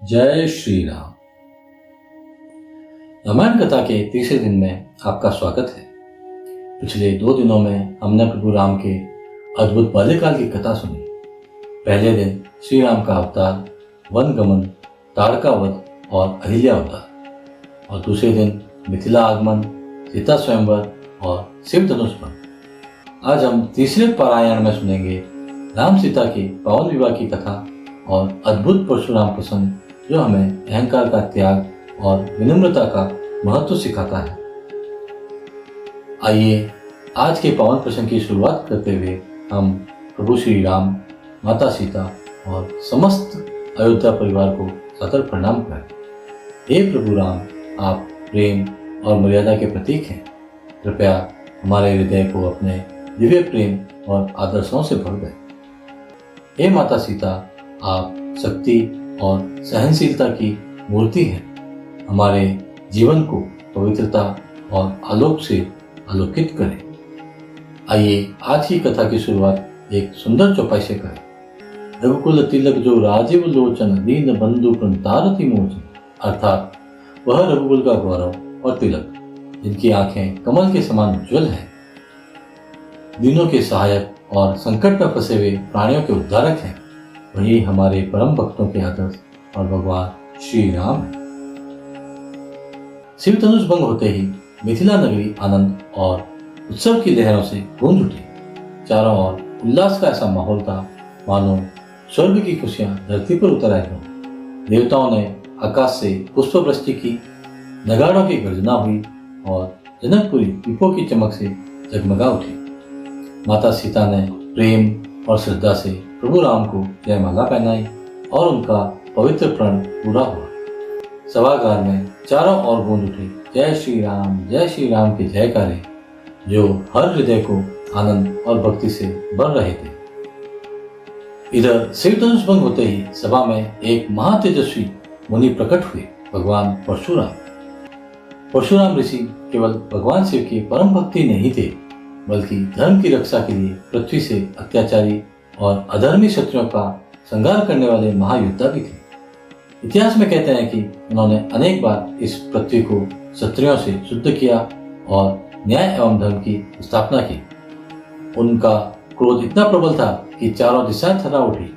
जय श्री राम। रामायण कथा के तीसरे दिन में आपका स्वागत है। पिछले 2 दिनों में हमने प्रभु राम के अद्भुत बाल्यकाल की कथा सुनी। पहले दिन श्री राम का अवतार, वन गमन, ताड़का वध और अहिल्या अवतार, और दूसरे दिन मिथिला आगमन, सीता स्वयंवर और शिव धनुष भंग। आज हम तीसरे पारायण में सुनेंगे राम सीता के पावन विवाह की कथा और अद्भुत परशुराम प्रसंग, जो हमें अहंकार का त्याग और विनम्रता का महत्व सिखाता है। आइए आज के पावन प्रसंग की शुरुआत करते हुए हम प्रभु श्री राम, माता सीता और समस्त अयोध्या परिवार को सादर प्रणाम करें। हे प्रभु राम, आप प्रेम और मर्यादा के प्रतीक हैं। कृपया हमारे हृदय को अपने दिव्य प्रेम और आदर्शों से भर दें। हे माता सीता, आप शक्ति और सहनशीलता की मूर्ति हैं। हमारे जीवन को पवित्रता और आलोक से आलोकित करें। आइए आज की कथा की शुरुआत एक सुंदर चौपाई से करें। रघुकुल तिलक जो राजीव लोचन, दीन बंधु तारति मोचन। अर्थात वह रघुकुल का गौरव और तिलक, जिनकी आंखें कमल के समान उज्ज्वल हैं, दीनों के सहायक और संकट में फंसे हुए प्राणियों के उद्धारक हैं। वही हमारे परम भक्तों के आदर्श और भगवान श्री राम है। शिव धनुष भंग होते ही मिथिला नगरी आनंद और उत्सव की लहरों से गूंज उठी। चारों ओर उल्लास का ऐसा माहौल था मानो स्वर्ग की खुशियां धरती पर उतर आई हों। देवताओं ने आकाश से पुष्प वृष्टि की, नगाड़ों की गर्जना हुई और जनकपुरी दीपों की चमक से जगमगा उठी। माता सीता ने प्रेम और श्रद्धा से प्रभु राम को जयमाला पहनाई और उनका पवित्र प्रण पूरा हुआ। सभागार में चारों ओर गूंज उठे जय श्री राम के जयकारे, जो हर हृदय को आनंद और भक्ति से भर रहे थे। इधर शिव धनुष भंग होते ही सभा में एक महातेजस्वी मुनि प्रकट हुए, भगवान परशुराम। परशुराम ऋषि केवल भगवान शिव के परम भक्ति नहीं थे, बल्कि धर्म की रक्षा के लिए पृथ्वी से अत्याचारी और अधर्मी शत्रुओं का संहार करने वाले महायोद्धा भी थे। इतिहास में कहते हैं कि उन्होंने अनेक बार इस पृथ्वी को शत्रुओं से शुद्ध किया और न्याय एवं धर्म की स्थापना की। उनका क्रोध इतना प्रबल था कि चारों दिशाएं थर्रा उठी।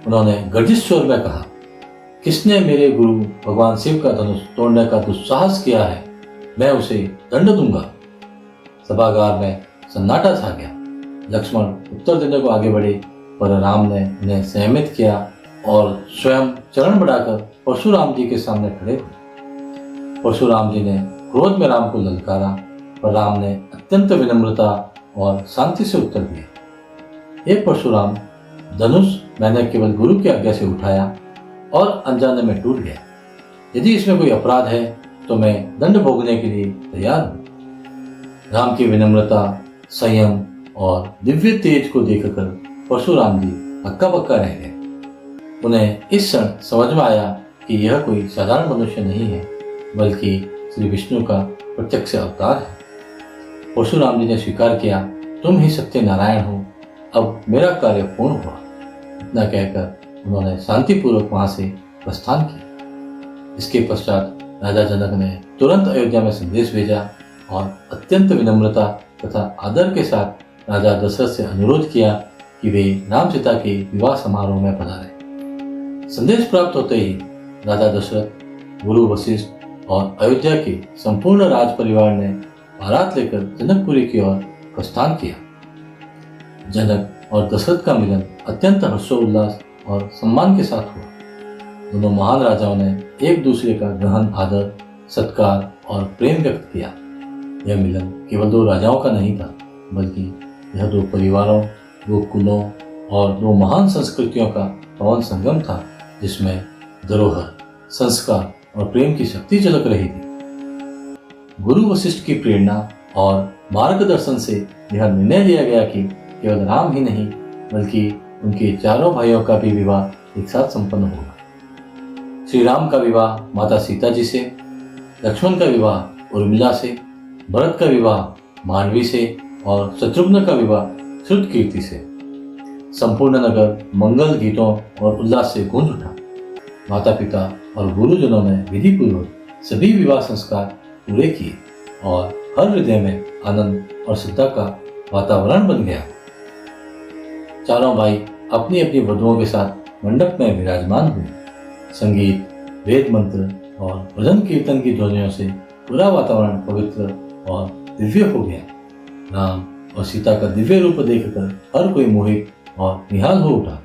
उन्होंने गर्जित स्वर में कहा, किसने मेरे गुरु भगवान शिव का धनुष तोड़ने का दुस्साहस किया है, मैं उसे दंड दूंगा। सभागार में सन्नाटा छा गया। लक्ष्मण उत्तर देने को आगे बढ़े, पर राम ने उन्हें सहमित किया और स्वयं चरण बढ़ाकर परशुराम जी के सामने खड़े हुए। परशुराम जी ने क्रोध में राम को ललकारा, पर राम ने अत्यंत विनम्रता और शांति से उत्तर दिया, हे परशुराम, धनुष मैंने केवल गुरु की आज्ञा से उठाया और अनजाने में टूट गया। यदि इसमें कोई अपराध है तो मैं दंड भोगने के लिए तैयार हूँ। राम की विनम्रता, संयम और दिव्य तेज को देखकर परशुराम जी हक्का बक्का रह गए। उन्हें इस क्षण समझ में आया कि यह कोई साधारण मनुष्य नहीं है, बल्कि श्री विष्णु का प्रत्यक्ष अवतार है। परशुराम जी ने स्वीकार किया, तुम ही सत्य नारायण हो, अब मेरा कार्य पूर्ण हुआ। इतना कहकर उन्होंने शांतिपूर्वक वहां से प्रस्थान किया। इसके पश्चात राजा जनक ने तुरंत अयोध्या में संदेश भेजा और अत्यंत विनम्रता तथा आदर के साथ राजा दशरथ से अनुरोध किया कि वे राम सीता के विवाह समारोह में पधारें। संदेश प्राप्त होते ही राजा दशरथ, गुरु वशिष्ठ और अयोध्या के संपूर्ण राज परिवार ने बारात लेकर जनकपुरी की ओर प्रस्थान किया। जनक और दशरथ का मिलन अत्यंत हर्षोल्लास और सम्मान के साथ हुआ। दोनों महान राजाओं ने एक दूसरे का गहन आदर, सत्कार और प्रेम व्यक्त किया। यह मिलन केवल 2 राजाओं का नहीं था, बल्कि यह 2 परिवारों, 2 कुलों और 2 महान संस्कृतियों का पावन संगम था, जिसमें धरोहर, संस्कार और प्रेम की शक्ति झलक रही थी। गुरु वशिष्ठ की प्रेरणा और मार्गदर्शन से यह निर्णय लिया गया कि केवल राम ही नहीं, बल्कि उनके चारों भाइयों का भी विवाह एक साथ संपन्न होगा। श्री राम का विवाह माता सीता जी से, लक्ष्मण का विवाह उर्मिला से, भरत का विवाह मांडवी से और शत्रुघ्न का विवाह श्रुतकीर्ति से। संपूर्ण नगर मंगल गीतों और उल्लास से गूंज उठा। माता पिता और गुरुजनों ने विधि पूर्वक सभी विवाह संस्कार पूरे किए और हर हृदय में आनंद और श्रद्धा का वातावरण बन गया। चारों भाई अपनी अपनी वधुओं के साथ मंडप में विराजमान हुए। संगीत, वेद मंत्र और भजन कीर्तन की ध्वनियों से पूरा वातावरण पवित्र और दिव्य हो गया। राम और सीता का दिव्य रूप देखकर हर कोई मोहित और निहाल हो उठा।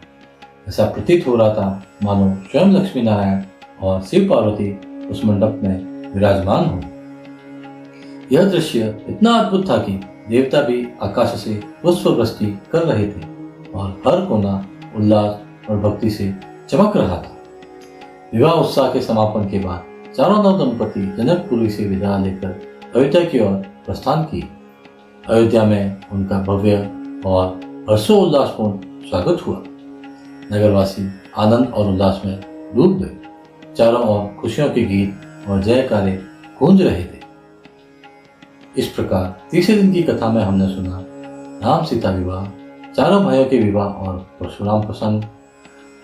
ऐसा प्रतीत हो रहा था मानो स्वयं लक्ष्मी नारायण और शिव पार्वती उस मंडप में विराजमान हो। यह दृश्य इतना अद्भुत था कि देवता भी आकाश से पुष्प वृष्टि कर रहे थे और हर कोना उल्लास और भक्ति से चमक रहा था। विवाह उत्साह के समापन के बाद चारों नव दंपति जनकपुरी से विदा लेकर अयोध्या की ओर प्रस्थान किए। अयोध्या में उनका भव्य और हर्षोल्लासपूर्ण स्वागत हुआ। नगरवासी आनंद और उल्लास में डूब गए। चारों ओर खुशियों के गीत और जयकारे गूंज रहे थे। इस प्रकार तीसरे दिन की कथा में हमने सुना राम सीता विवाह, चारों भाइयों के विवाह और परशुराम प्रसंग।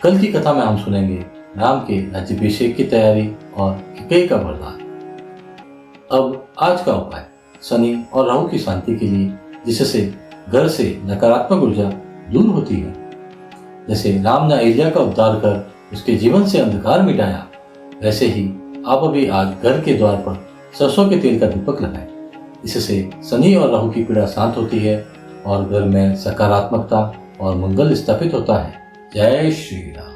कल की कथा में हम सुनेंगे राम के राज्याभिषेक की तैयारी और कैकेयी का वरदान। अब आज का उपाय, शनि और राहु की शांति के लिए, जिससे घर से नकारात्मक ऊर्जा दूर होती है। जैसे राम ने अहिल्या का उद्धार कर उसके जीवन से अंधकार मिटाया, वैसे ही आप अभी आज घर के द्वार पर सरसों के तेल का दीपक लगाएं। इससे शनि और राहु की पीड़ा शांत होती है और घर में सकारात्मकता और मंगल स्थापित होता है। जय श्री राम।